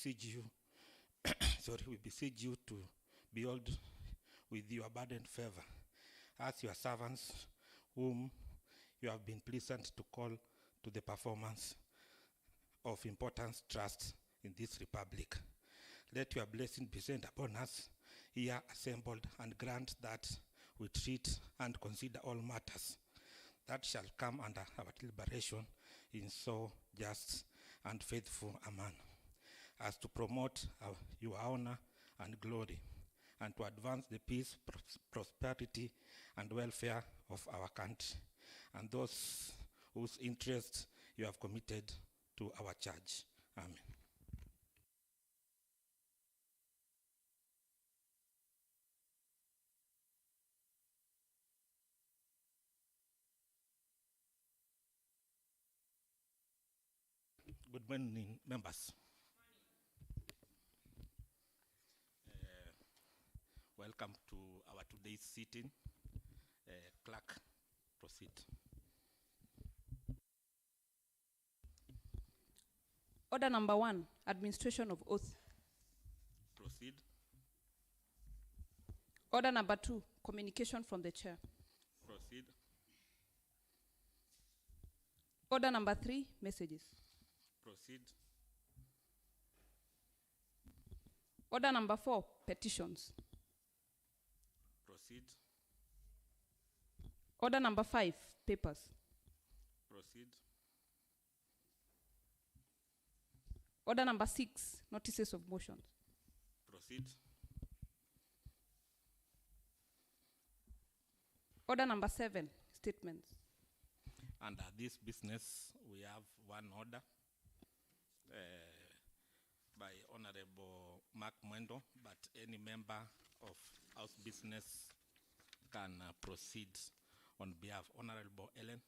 beseech you, we beseech you to behold with your abundant favor as your servants whom you have been pleasant to call to the performance of important trusts in this republic. Let your blessing be sent upon us here assembled, and grant that we treat and consider all matters that shall come under our deliberation in so just and faithful a manner, as to promote your honor and glory, and to advance the peace, prosperity, and welfare of our country, and those whose interests you have committed to our church. Amen. Good morning, members. Welcome to our today's sitting. Clerk, proceed. Order number 1, administration of oath. Proceed. Order number 2, communication from the chair. Proceed. Order number 3, messages. Proceed. Order number 4, petitions. Proceed. Order number 5, papers. Proceed. Order number 6, notices of motions. Proceed. Order number 7, statements. Under this business, we have one order by Honorable Mark Mwendo, but any member of House Business can proceed on behalf of Honorable Ellen.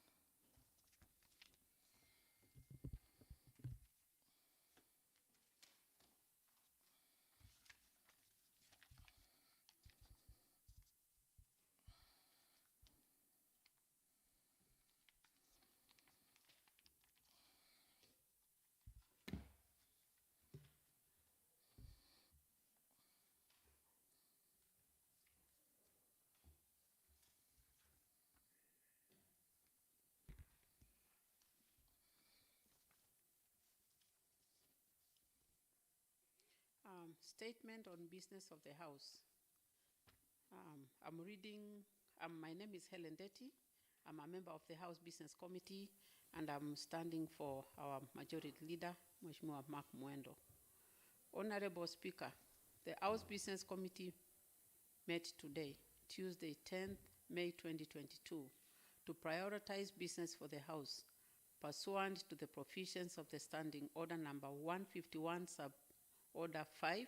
Statement on business of the House. My name is Helen Detty. I'm a member of the House Business Committee, and I'm standing for our Majority Leader, Mheshimiwa Mark Mwendo. Honorable Speaker, the House Business Committee met today, Tuesday, 10th May 2022, to prioritize business for the House, pursuant to the provisions of the Standing Order number 151 sub Order 5,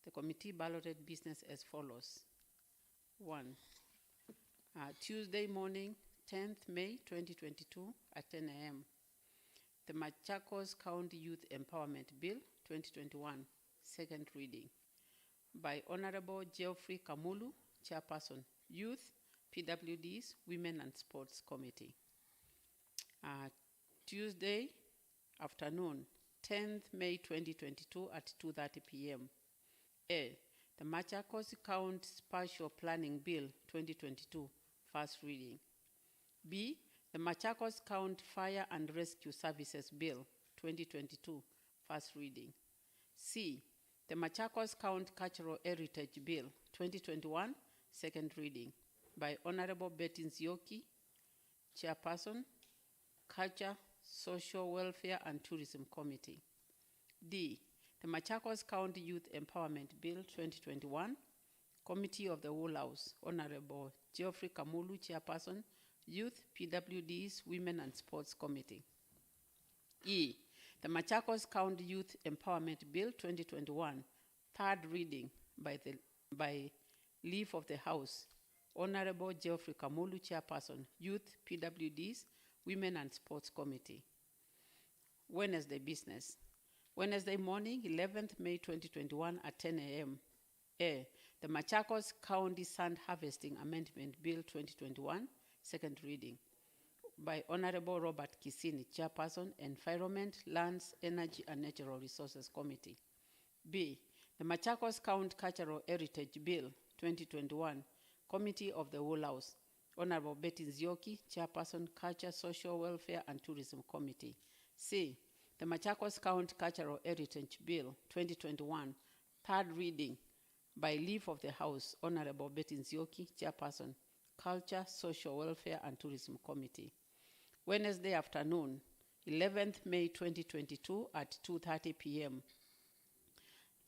the committee balloted business as follows. 1. Tuesday morning, 10th May 2022 at 10 a.m. The Machakos County Youth Empowerment Bill 2021, second reading, by Honorable Geoffrey Kamulu, Chairperson, Youth, PWDs, Women and Sports Committee. Tuesday afternoon, 10th May 2022 at 2:30 p.m. A. The Machakos County Spatial Planning Bill 2022, first reading. B. The Machakos County Fire and Rescue Services Bill 2022, first reading. C. The Machakos County Cultural Heritage Bill 2021, second reading, by Honorable Betty Nzioki, Chairperson, Culture, Social Welfare and Tourism Committee. D. The Machakos County Youth Empowerment Bill 2021, Committee of the Whole House, Honorable Geoffrey Kamulu, Chairperson, Youth, PWDs, Women and Sports Committee. E. The Machakos County Youth Empowerment Bill 2021, third reading, by leave of the House, Honorable Geoffrey Kamulu, Chairperson, Youth, PWDs, Women and Sports Committee. Wednesday business. Wednesday morning, 11th May 2021 at 10 a.m. A. The Machakos County Sand Harvesting Amendment Bill 2021, second reading, by Honorable Robert Kisini, Chairperson, Environment, Lands, Energy and Natural Resources Committee. B, the Machakos County Cultural Heritage Bill 2021, Committee of the Whole House, Honorable Betty Nzioki, Chairperson, Culture, Social Welfare and Tourism Committee. C, the Machakos County Cultural Heritage Bill 2021, third reading, by leave of the House, Honorable Betty Nzioki, Chairperson, Culture, Social Welfare and Tourism Committee. Wednesday afternoon, 11th May 2022 at 2:30 p.m.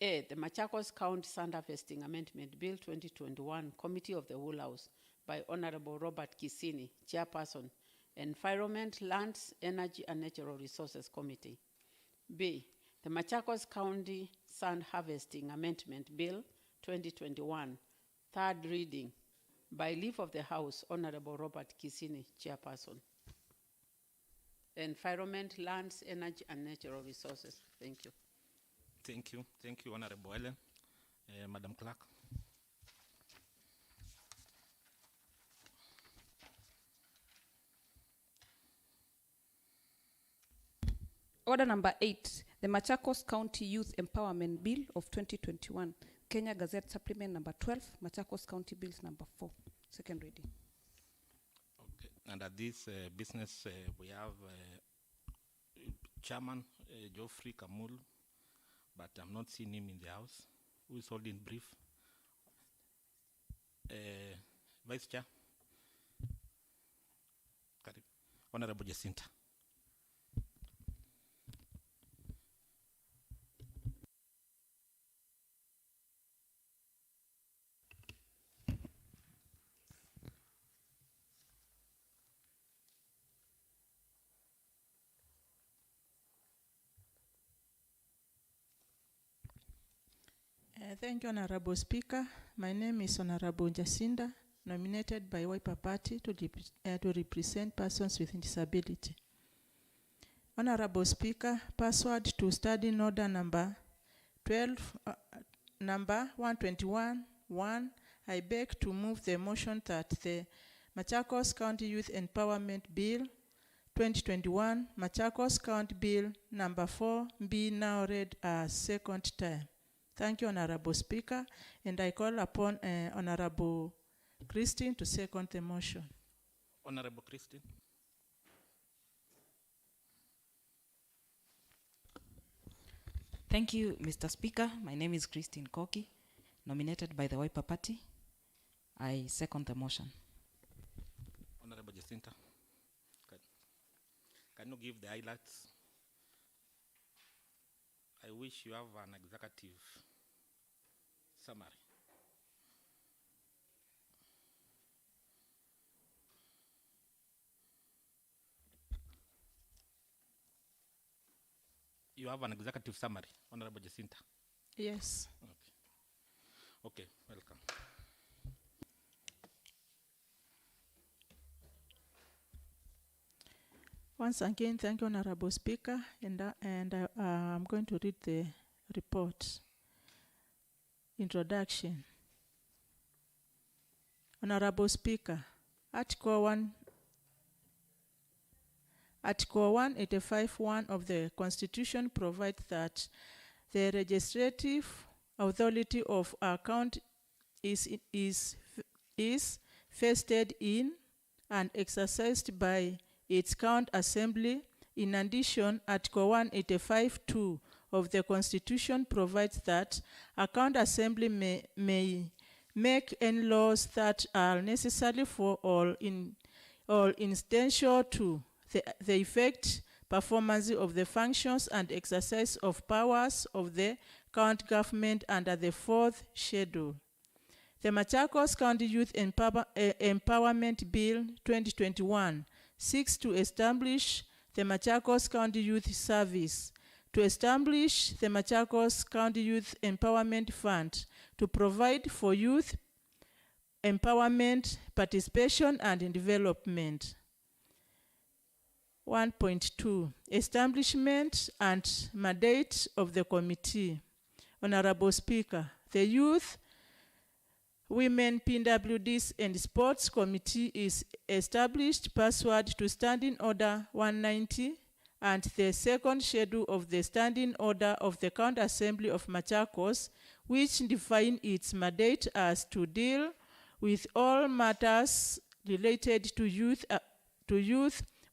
A, the Machakos County Sand Harvesting Amendment Bill 2021, Committee of the Whole House, by Honorable Robert Kisini, Chairperson, Environment, Lands, Energy and Natural Resources Committee. B, the Machakos County Sand Harvesting Amendment Bill 2021, third reading, by leave of the House, Honorable Robert Kisini, Chairperson. Environment, Lands, Energy and Natural Resources. Thank you. Thank you. Thank you, Honorable Ellen. Madam Clerk. Order number 8, the Machakos County Youth Empowerment Bill of 2021, Kenya Gazette Supplement number 12, Machakos County Bills number 4, second reading. Okay. Under this business, we have Chairman Geoffrey Kamul, but I'm not seeing him in the House. Who is holding brief? Vice Chair. Honorable Jacinta. Thank you, Honorable Speaker. My name is Honorable Jacinta, nominated by Wiper Party to represent persons with disability. Honorable Speaker, pursuant to Standing Order number 121-1, I beg to move the motion that the Machakos County Youth Empowerment Bill 2021, Machakos County Bill number 4, be now read a second time. Thank you, Honorable Speaker, and I call upon Honorable Christine to second the motion. Honorable Christine. Thank you, Mr. Speaker. My name is Christine Koki, nominated by the Wiper Party. I second the motion. Honorable Jacinta, can you give the highlights? I wish you have an executive summary. You have an executive summary, Honorable Jacinta? Yes. Okay, welcome. Once again, thank you, Honorable Speaker, and I'm going to read the report. Introduction. Honorable Speaker, Article 185(1) of the Constitution provides that the legislative authority of our county is vested in and exercised by its county assembly. In addition, Article 185(2) of the Constitution provides that a county assembly may make any laws that are necessary for all essential to the effect, performance of the functions and exercise of powers of the county government under the 4th schedule. The Machakos County Youth Empowerment Bill 2021 seeks to establish the Machakos County Youth Service, to establish the Machakos County Youth Empowerment Fund, to provide for youth empowerment, participation, and development. 1.2, establishment and mandate of the committee. Honorable Speaker, the youth Women PWDs and Sports Committee is established pursuant to Standing Order 190 and the second schedule of the Standing Order of the County Assembly of Machakos, which define its mandate as to deal with all matters related to youth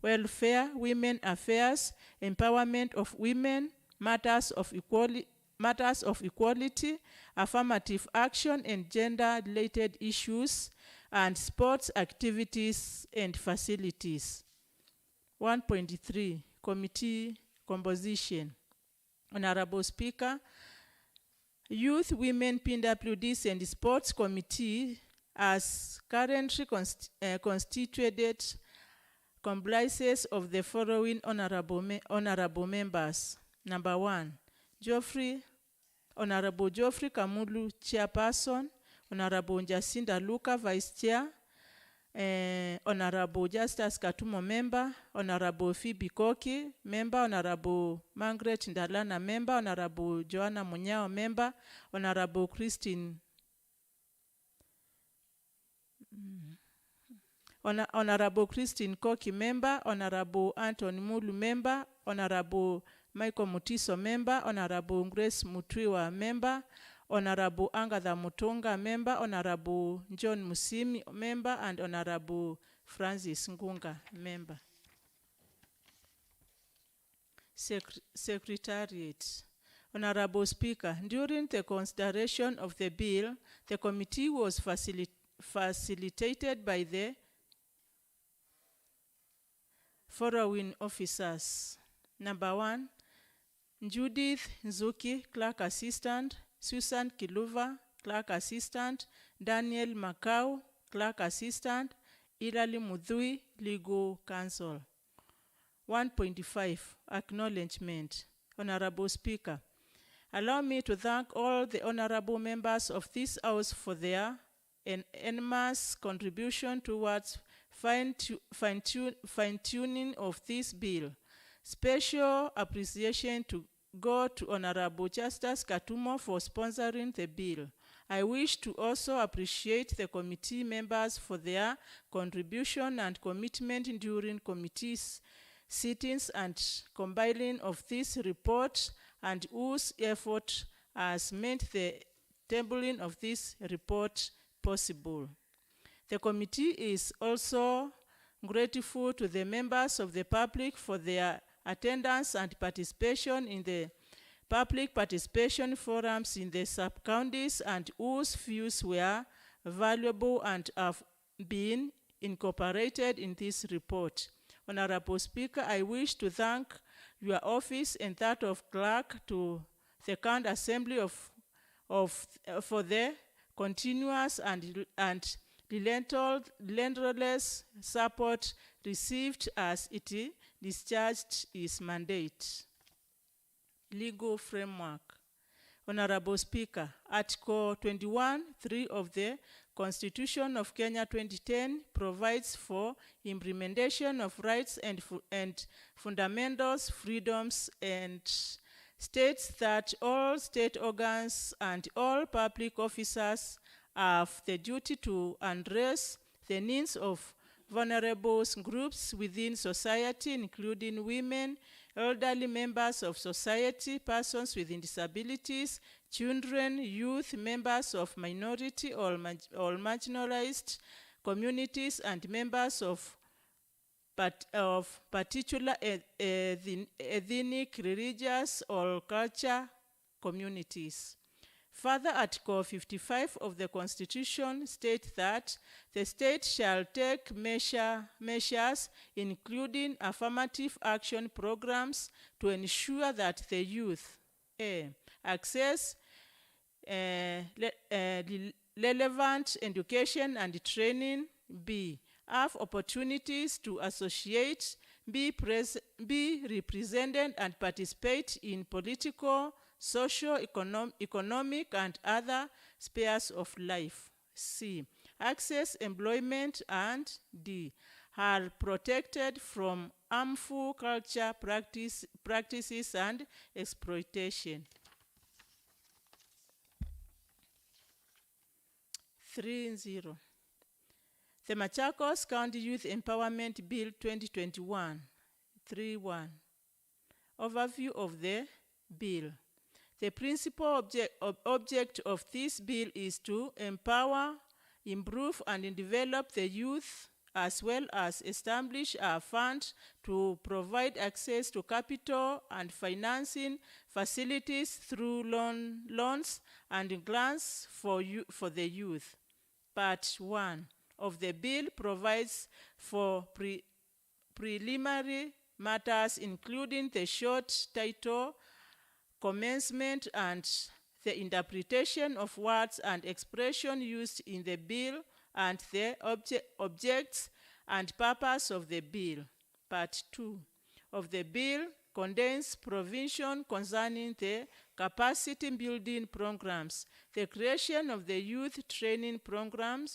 welfare, women affairs, empowerment of women, matters of equality, affirmative action and gender-related issues, and sports activities and facilities. 1.3, Committee Composition. Honorable Speaker, Youth, Women, PWDs and Sports Committee, as currently constituted, comprises of the following honorable members. Number 1, Honorable Geoffrey Kamulu, Chairperson, Honorable Jacinda Luka, Vice Chair, Honorable Justus Katumo, Member, Honorable Phoebe Koki, Member, Honorable Margaret Ndalana, Member, Honorable Joanna Munyao, Member, Honorable Honorable Christine Koki, Member, Honorable Anthony Mulu, Member, Honorable Michael Mutiso, Member, Honorable Grace Mutwiwa, Member, Honorable Angatha Mutunga, Member, Honorable John Musimi, Member, and Honorable Francis Ngunga, Member. Secretariat. Honorable Speaker, during the consideration of the bill, the committee was facilitated by the following officers. Number 1, Judith Nzuki, Clerk Assistant, Susan Kiluva, Clerk Assistant, Daniel Makau, Clerk Assistant, Ilali Mudhui, Legal Counsel. 1.5, Acknowledgement. Honorable Speaker, allow me to thank all the honorable members of this House for their enormous contribution towards fine-tuning of this bill. Special appreciation to go to Honorable Justus Katumo for sponsoring the bill. I wish to also appreciate the committee members for their contribution and commitment during committee's sittings and compiling of this report, and whose effort has made the tabling of this report possible. The committee is also grateful to the members of the public for their attendance and participation in the public participation forums in the sub-counties, and whose views were valuable and have been incorporated in this report. Honorable Speaker, I wish to thank your office and that of clerk to the County Assembly for the continuous and relentless support received as it discharged its mandate. Legal framework. Honorable Speaker, Article 21(3) of the Constitution of Kenya 2010 provides for implementation of rights and fundamental freedoms, and states that all state organs and all public officers have the duty to address the needs of vulnerable groups within society, including women, elderly members of society, persons with disabilities, children, youth, members of minority or marginalized communities, and members of particular ethnic, religious, or cultural communities. Further, Article 55 of the Constitution states that the state shall take measures, including affirmative action programs, to ensure that the youth access relevant education and training, B, have opportunities to associate, be represented and participate in political, social, economic, and other spheres of life. C, access employment, and D, are protected from harmful culture practices and exploitation. 3-0. The Machakos County Youth Empowerment Bill 2021, 3-1. Overview of the bill. The principal object of this bill is to empower, improve, and develop the youth, as well as establish a fund to provide access to capital and financing facilities through loans and grants for the youth. Part 1 of the bill provides for preliminary matters, including the short title, commencement, and the interpretation of words and expressions used in the bill, and the objects and purpose of the bill. Part 2 of the bill contains provision concerning the capacity building programs, the creation of the youth training program,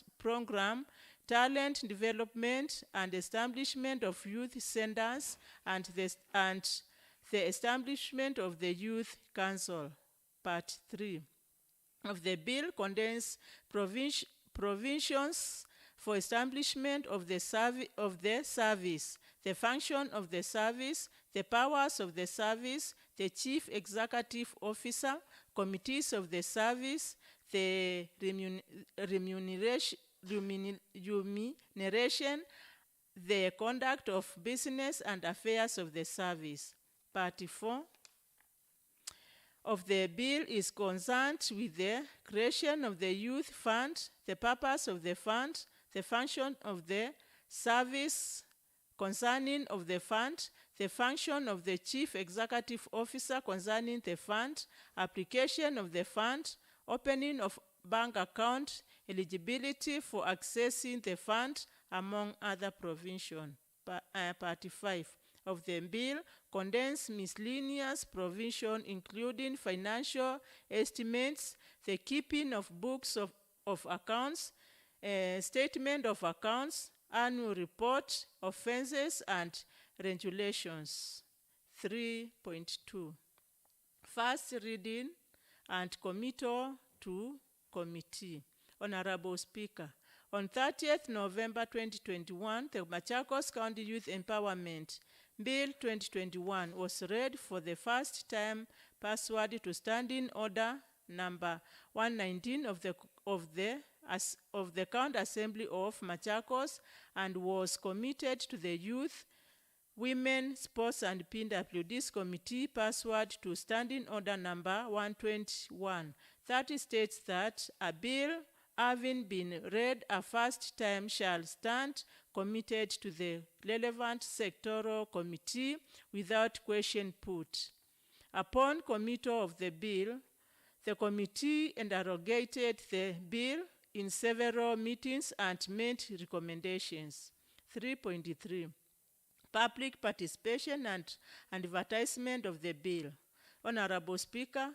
talent development, and establishment of youth centers, and the establishment of the Youth Council. Part 3 of the bill contains provisions for establishment of the service, the function of the service, the powers of the service, the chief executive officer, committees of the service, the remuneration, the conduct of business and affairs of the service. Part 4 of the bill is concerned with the creation of the youth fund, the purpose of the fund, the function of the service concerning of the fund, the function of the chief executive officer concerning the fund, application of the fund, opening of bank account, eligibility for accessing the fund, among other provisions. Part 5 of the bill contains miscellaneous provision, including financial estimates, the keeping of books of accounts, statement of accounts, annual report, offenses, and regulations. 3.2 First reading and committal to committee. Honorable Speaker, on 30th November 2021, the Machakos County Youth Empowerment Bill 2021 was read for the first time pursuant to Standing Order number 119 of the County Assembly of Machakos, and was committed to the Youth, Women, Sports and PWD's Committee pursuant to Standing Order number 121. That states that a bill having been read a first time shall stand committed to the relevant sectoral committee without question put. Upon committal of the bill, the committee interrogated the bill in several meetings and made recommendations. 3.3 Public participation and advertisement of the bill. Honorable Speaker,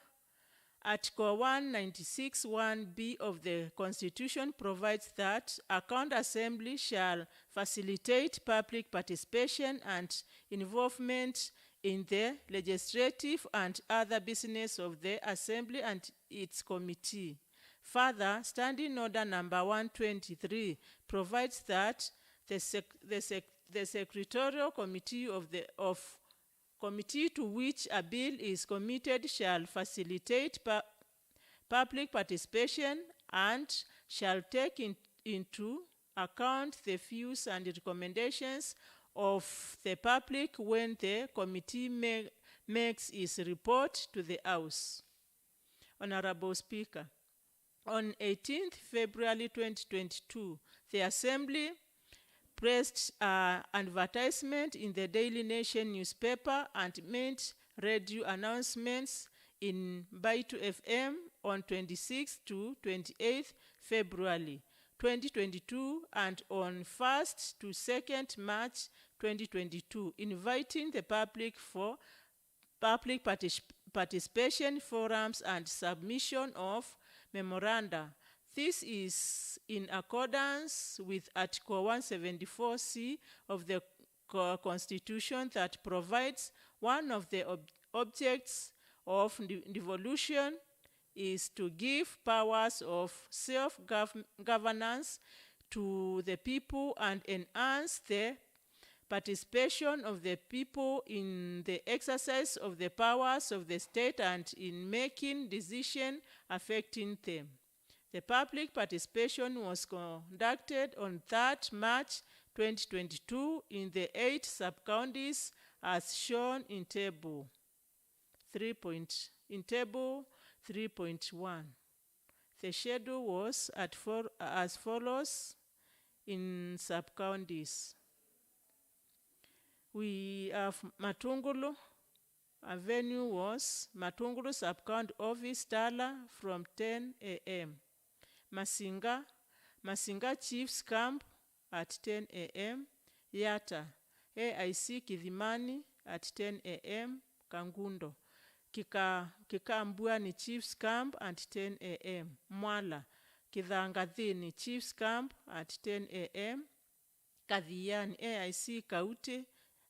Article 196(1)(b) of the Constitution provides that a county assembly shall facilitate public participation and involvement in the legislative and other business of the assembly and its committee. Further, Standing Order number 123 provides that the secretarial committee of committee to which a bill is committed shall facilitate public participation and shall take into account the views and recommendations of the public when the committee makes its report to the House. Honorable Speaker, on 18th February 2022, the Assembly pressed an advertisement in the Daily Nation newspaper and made radio announcements in Baitu FM on 26th to 28th February 2022 and on 1st to 2nd March 2022, inviting the public for public participation forums and submission of memoranda. This is in accordance with Article 174C of the Constitution that provides one of the objects of devolution is to give powers of self-governance to the people and enhance the participation of the people in the exercise of the powers of the state and in making decisions affecting them. The public participation was conducted on 3rd March 2022 in the 8 sub-counties as shown in table 3.1. The schedule was as follows in sub-counties. We have Matungulu. Our venue was Matungulu Sub-County Office, Tala, from 10 a.m. Masinga Chiefs Camp at 10 a.m. Yata, AIC Kidhimani at 10 a.m. Kangundo. Kikambwani Chiefs Camp at 10 a.m. Mwala, Kidhangathini Chiefs Camp at 10 a.m. Kadhiani, AIC Kaute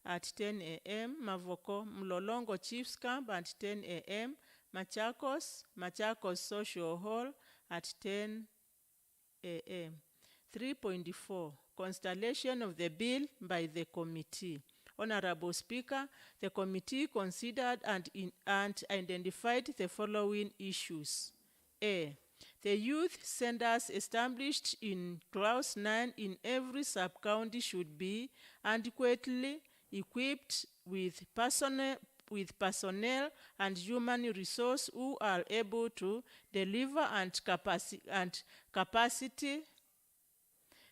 at 10 a.m. Mavoko Mlolongo Chiefs Camp at 10 a.m. Machakos Social Hall at 10 a.m. 3.4 Constellation of the bill by the committee. Honorable Speaker, the committee considered and identified the following issues. A. The youth centers established in Clause 9 in every sub-county should be adequately equipped with personnel and human resource who are able to deliver and capacity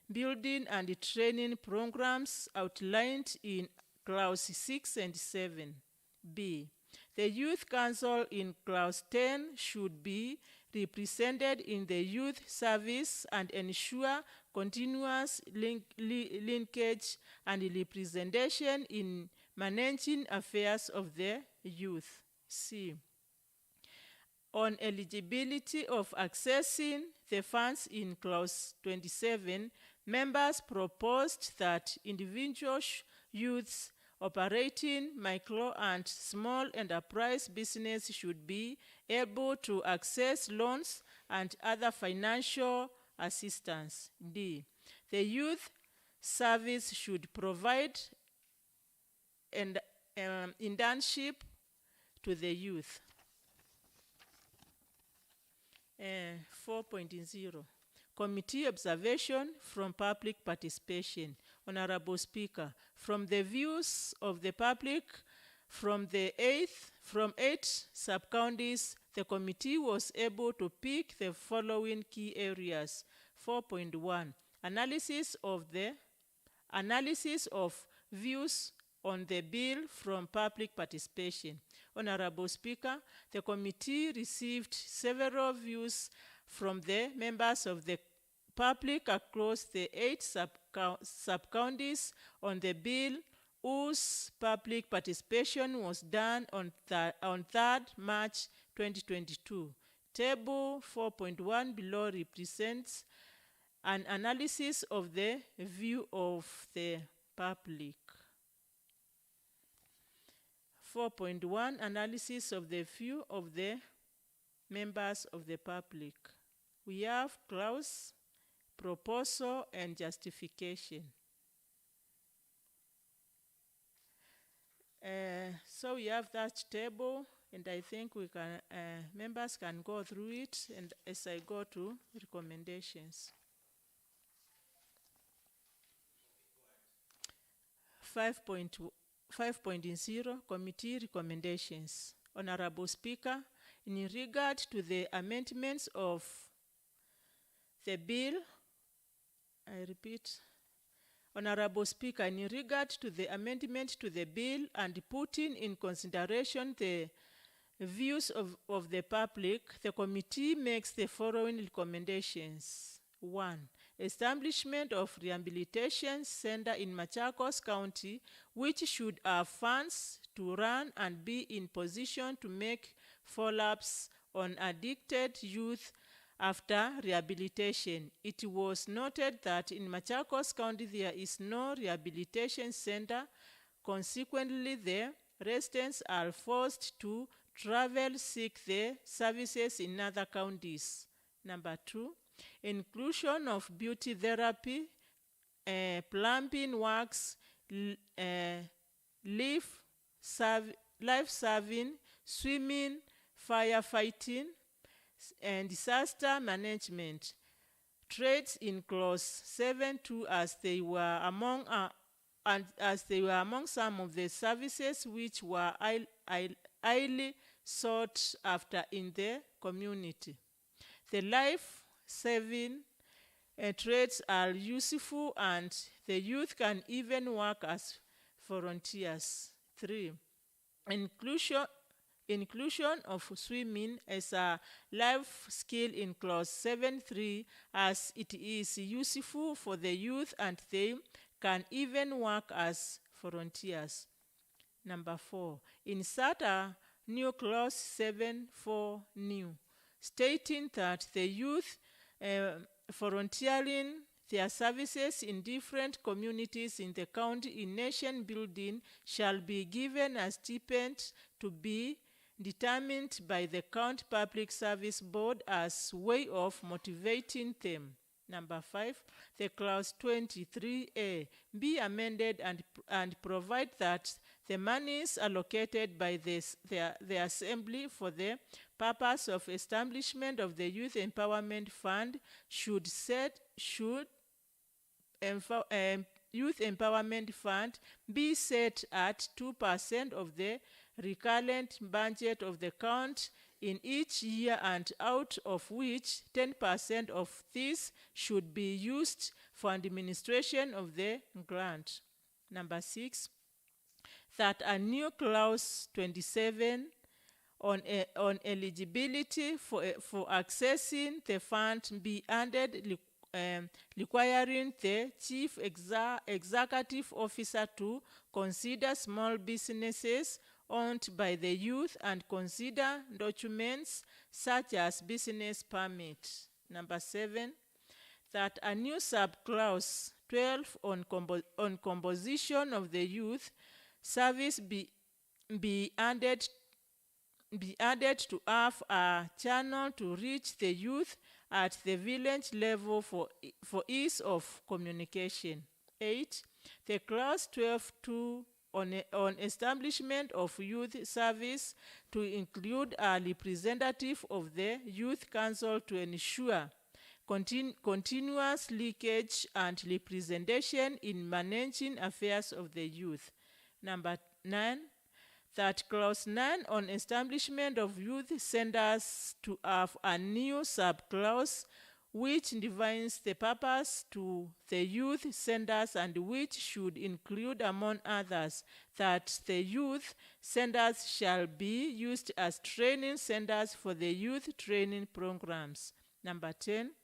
building and training programs outlined in Clause 6 and 7. B. The Youth Council in Clause 10 should be represented in the youth service and ensure continuous linkage and representation in managing affairs of the youth. C. On eligibility of accessing the funds in Clause 27, members proposed that individual youths operating micro and small enterprise business should be able to access loans and other financial assistance. D. The youth service should provide an internship to the youth. 4.0 Committee observation from public participation. Honorable Speaker, from the views of the public from 8 sub-counties, the committee was able to pick the following key areas. 4.1 Analysis of views on the bill from public participation. Honorable Speaker, the committee received several views from the members of the public across the 8 sub-counties on the bill whose public participation was done on 3rd March 2022. Table 4.1 below represents an analysis of the view of the public. 4.1 Analysis of the view of the members of the public. We have clause, proposal, and justification. So we have that table, and I think we can members can go through it, and as I go to recommendations. 5.0 Committee recommendations. Honorable Speaker, in regard to the amendments of the bill, I repeat, Honorable Speaker, in regard to the amendment to the bill and putting in consideration the views of the public, the committee makes the following recommendations. 1. Establishment of rehabilitation center in Machakos County, which should have funds to run and be in position to make follow-ups on addicted youth after rehabilitation. It was noted that in Machakos County there is no rehabilitation center. Consequently, the residents are forced to travel seek the services in other counties. Number 2, inclusion of beauty therapy, plumbing works, life-saving, swimming, firefighting, and disaster management. Trades in clause 7.2 as they were among some of the services which were highly sought after in the community. The life-saving trades are useful, and the youth can even work as volunteers. 3. Inclusion of swimming as a life skill in clause 7.3 as it is useful for the youth and they can even work as volunteers. Number 4, insert a new clause 7.4 new, stating that the youth volunteering their services in different communities in the county in nation building shall be given a stipend to be determined by the County Public Service Board as way of motivating them. Number 5, the clause 23A be amended and provide that the monies allocated by the Assembly for the purpose of establishment of the Youth Empowerment Fund Youth Empowerment Fund be set at 2% of the recurrent budget of the county in each year, and out of which 10% of this should be used for administration of the grant. Number 6, that a new clause 27 on eligibility for accessing the fund be added, requiring the chief executive officer to consider small businesses owned by the youth and consider documents such as business permit. Number 7, that a new subclause 12 on composition of the youth service be added to have a channel to reach the youth at the village level for ease of communication. 8, the clause 12.2 on establishment of youth service to include a representative of the youth council to ensure continuous leakage and representation in managing affairs of the youth. Number 9, that clause 9 on establishment of youth centers to have a new subclause which defines the purpose to the youth centers and which should include, among others, that the youth centers shall be used as training centers for the youth training programs. Number 10,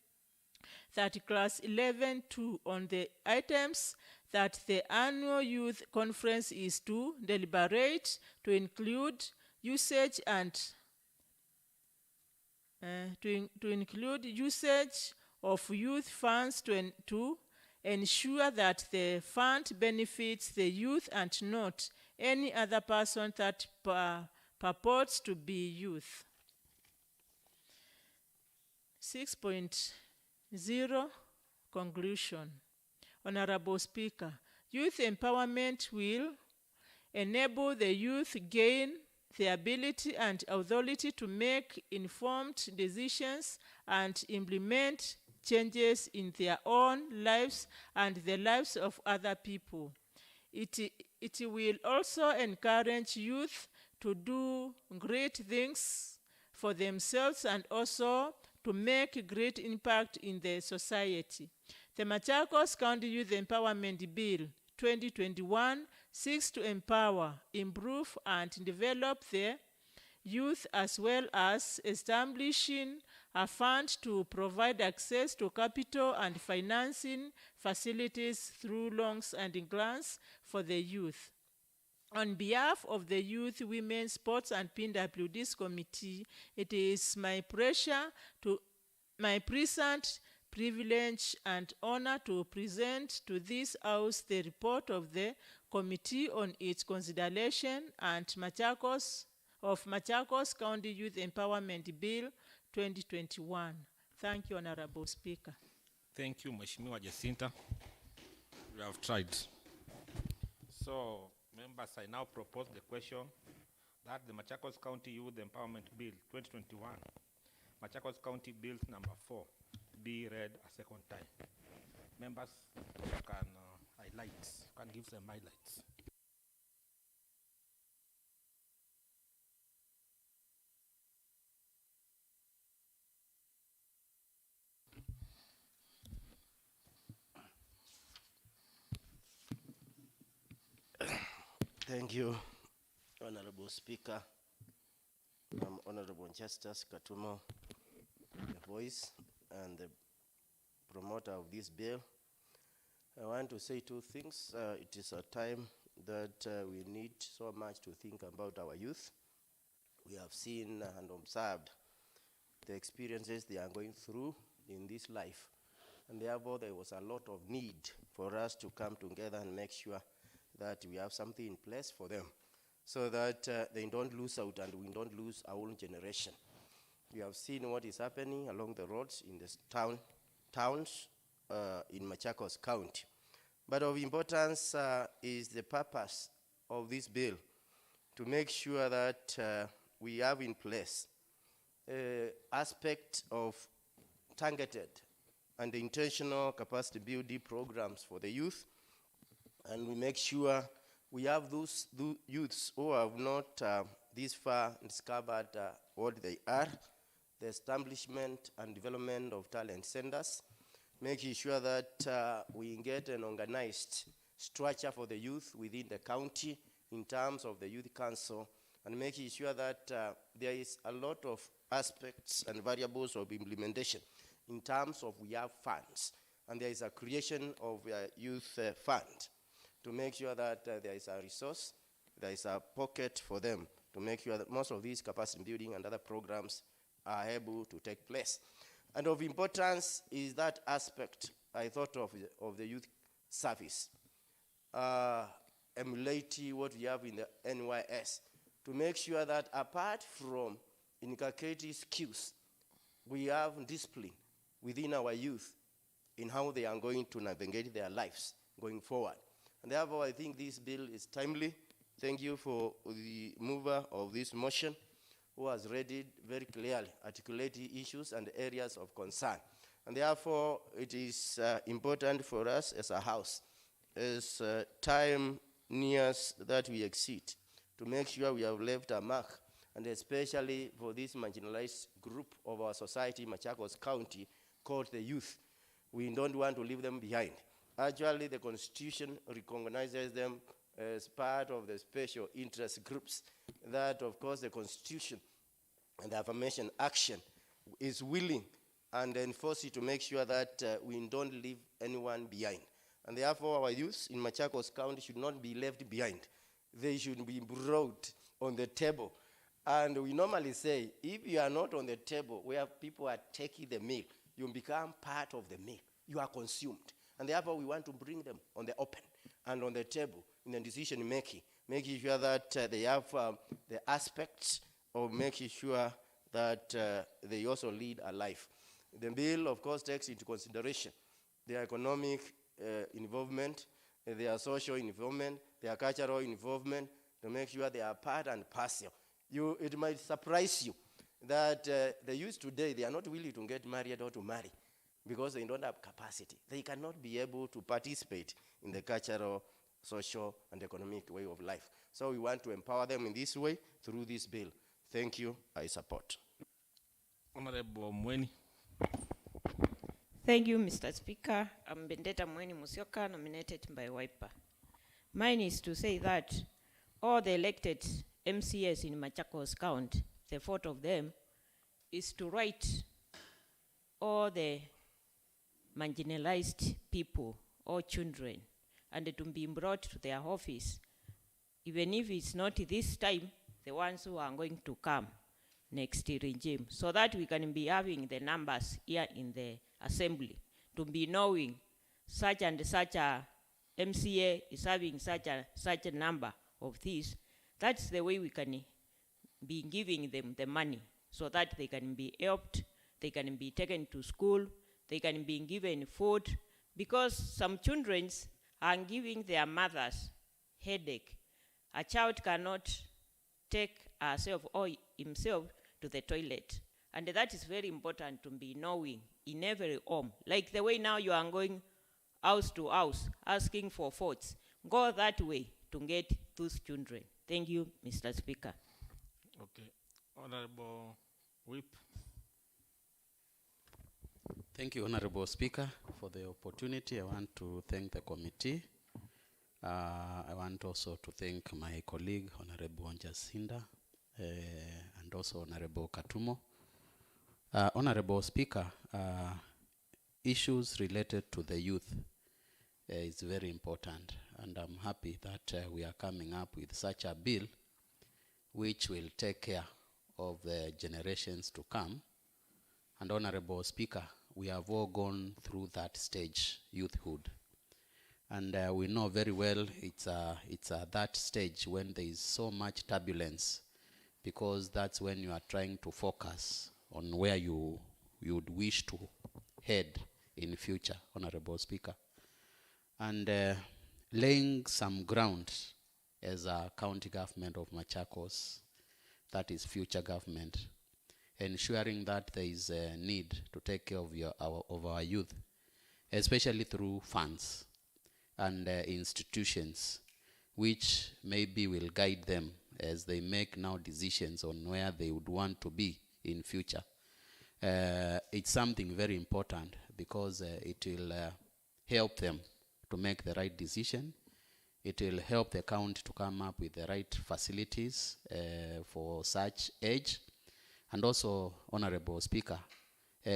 that clause 11.2 on the items that the annual youth conference is to deliberate to include usage and to include usage of youth funds to ensure that the fund benefits the youth and not any other person that purports to be youth. 6.0 Conclusion. Honorable Speaker, youth empowerment will enable the youth gain the ability and authority to make informed decisions and implement changes in their own lives and the lives of other people. It will also encourage youth to do great things for themselves and also to make great impact in the society. The Machakos County Youth Empowerment Bill 2021 seeks to empower, improve, and develop the youth as well as establishing a fund to provide access to capital and financing facilities through loans and grants for the youth. On behalf of the Youth, Women, Sports and PWD's committee, it is my present privilege and honor to present to this House the report of the committee on its consideration and Machakos of Machakos County Youth Empowerment Bill 2021. Thank you, Honorable Speaker. Thank you, Mheshimiwa Jacinta. You have tried. So, members, I now propose the question that the Machakos County Youth Empowerment Bill 2021, Machakos County Bills number 4, be read a second time. Members can highlight, can give them highlights. Thank you, Honorable Speaker. I'm Honorable Justus Katumo, the voice and the promoter of this bill. I want to say two things. It is a time that we need so much to think about our youth. We have seen and observed the experiences they are going through in this life. And therefore, there was a lot of need for us to come together and make sure that we have something in place for them so that they don't lose out and we don't lose our own generation. We have seen what is happening along the roads in the towns in Machakos County. But of importance is the purpose of this bill, to make sure that we have in place aspect of targeted and intentional capacity building programs for the youth, and we make sure we have those youths who have not this far discovered what they are, the establishment and development of talent centers, making sure that we get an organized structure for the youth within the county in terms of the youth council, and making sure that there is a lot of aspects and variables of implementation in terms of we have funds, and there is a creation of a youth fund to make sure that there is a resource, there is a pocket for them to make sure that most of these capacity building and other programs are able to take place. And of importance is that aspect I thought of the youth service, emulating what we have in the NYS, to make sure that apart from inculcating skills, we have discipline within our youth in how they are going to navigate their lives going forward. And therefore, I think this bill is timely. Thank you for the mover of this motion, who has read it very clearly, articulating issues and areas of concern. And therefore, it is important for us as a house, as time nears that we exceed, to make sure we have left a mark, and especially for this marginalized group of our society, Machakos County, called the youth. We don't want to leave them behind. Actually, the Constitution recognizes them as part of the special interest groups that, of course, the Constitution and the Affirmation Action is willing and enforce it to make sure that we don't leave anyone behind. And therefore, our youth in Machakos County should not be left behind. They should be brought on the table. And we normally say, if you are not on the table where people are taking the meal, you become part of the meal. You are consumed. And therefore, we want to bring them on the open and on the table in the decision making sure that they have the aspects of making sure that they also lead a life. The bill, of course, takes into consideration their economic involvement, their social involvement, their cultural involvement, to make sure they are part and parcel. It might surprise you that the youth today, they are not willing to get married or to marry, because they don't have capacity. They cannot be able to participate in the cultural, social, and economic way of life. So we want to empower them in this way through this bill. Thank you. I support. Honorable Mweni. Thank you, Mr. Speaker. I'm Bendeta Mweni Musyoka, nominated by WIPA. Mine is to say that all the elected MCAs in Machakos County, the 4 of them, is to write all the marginalized people or children and to be brought to their office, even if it's not this time, the ones who are going to come next regime, so that we can be having the numbers here in the assembly, to be knowing such and such a MCA is having such a number of these. That's the way we can be giving them the money so that they can be helped, they can be taken to school, they can be given food, because some children are giving their mothers headache. A child cannot take herself or himself to the toilet. And that is very important to be knowing in every home. Like the way now you are going house to house asking for votes. Go that way to get those children. Thank you, Mr. Speaker. Okay. Honorable Whip. Thank you, Honorable Speaker, for the opportunity. I want to thank the committee. I want also to thank my colleague, Honorable Onjasinda, and also Honorable Katumo. Honorable Speaker, issues related to the youth is very important, and I'm happy that we are coming up with such a bill which will take care of the generations to come. And Honorable Speaker, we have all gone through that stage, youthhood. And we know very well it's that stage when there is so much turbulence, because that's when you are trying to focus on where you would wish to head in future, Honorable Speaker. And laying some ground as a county government of Machakos, that is future government, ensuring that there is a need to take care of our youth, especially through funds and institutions, which maybe will guide them as they make now decisions on where they would want to be in future. It's something very important, because it will help them to make the right decision. It will help the county to come up with the right facilities for such age. And also, Honorable Speaker,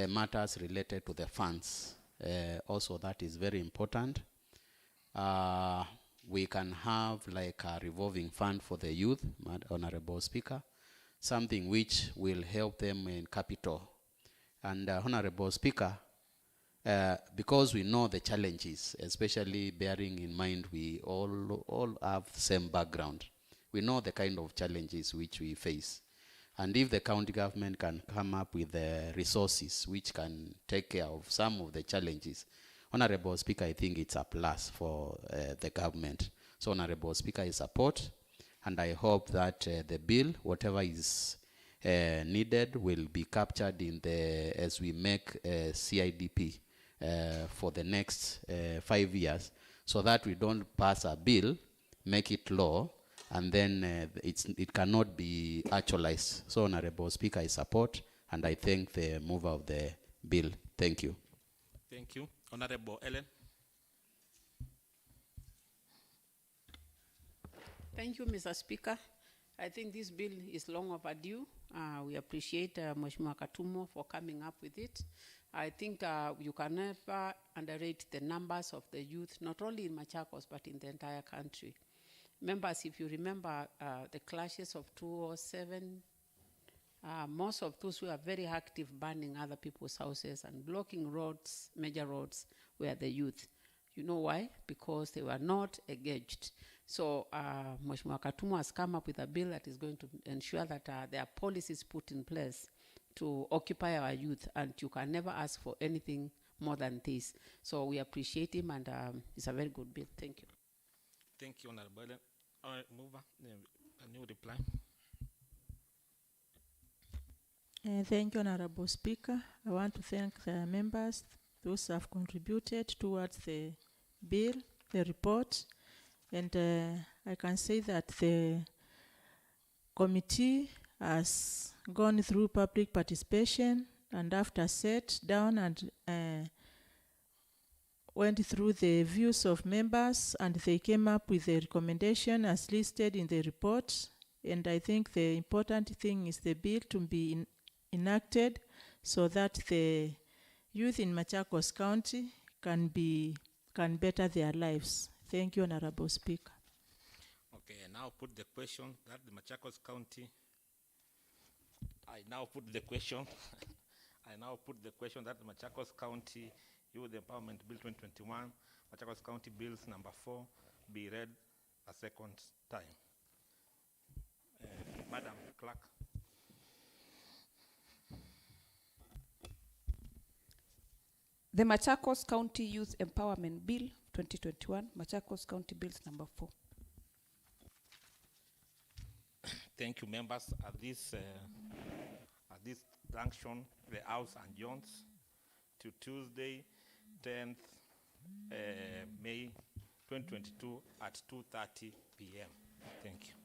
matters related to the funds. Also, that is very important. We can have like a revolving fund for the youth, Honorable Speaker, something which will help them in capital. And Honorable Speaker, because we know the challenges, especially bearing in mind we all have the same background, we know the kind of challenges which we face. And if the county government can come up with the resources which can take care of some of the challenges, Honorable Speaker, I think it's a plus for the government. So, Honorable Speaker, I support, and I hope that the bill, whatever is needed, will be captured in the, as we make CIDP for the next 5 years, so that we don't pass a bill, make it law, and then it cannot be actualized. So, Honorable Speaker, I support, and I thank the mover of the bill. Thank you. Thank you. Honorable Ellen. Thank you, Mr. Speaker. I think this bill is long overdue. We appreciate Mheshimiwa Katumo for coming up with it. I think you can never underrate the numbers of the youth, not only in Machakos, but in the entire country. Members, if you remember the clashes of 2007, most of those who are very active burning other people's houses and blocking roads, major roads, were the youth. You know why? Because they were not engaged. So Mheshimiwa Katumo has come up with a bill that is going to ensure that there are policies put in place to occupy our youth, and you can never ask for anything more than this. So we appreciate him, and it's a very good bill. Thank you. Thank you, Honorable Ellen. All right, Mover, can you reply? Thank you, Honorable Speaker. I want to thank the members, those who have contributed towards the bill, the report, and I can say that the committee has gone through public participation, and after sat down and went through the views of members, and they came up with a recommendation as listed in the report. And I think the important thing is the bill to be enacted so that the youth in Machakos County can better their lives. Thank you, Honorable Speaker. Okay, I now put the question that the Machakos County. I now put the question that the Machakos County Youth Empowerment Bill 2021, Machakos County Bills number 4, be read a second time. Madam Clerk. The Machakos County Youth Empowerment Bill 2021, Machakos County Bills number 4. Thank you, members. At this junction, the House adjourns to Tuesday, 10th May 2022 at 2:30 p.m. Thank you.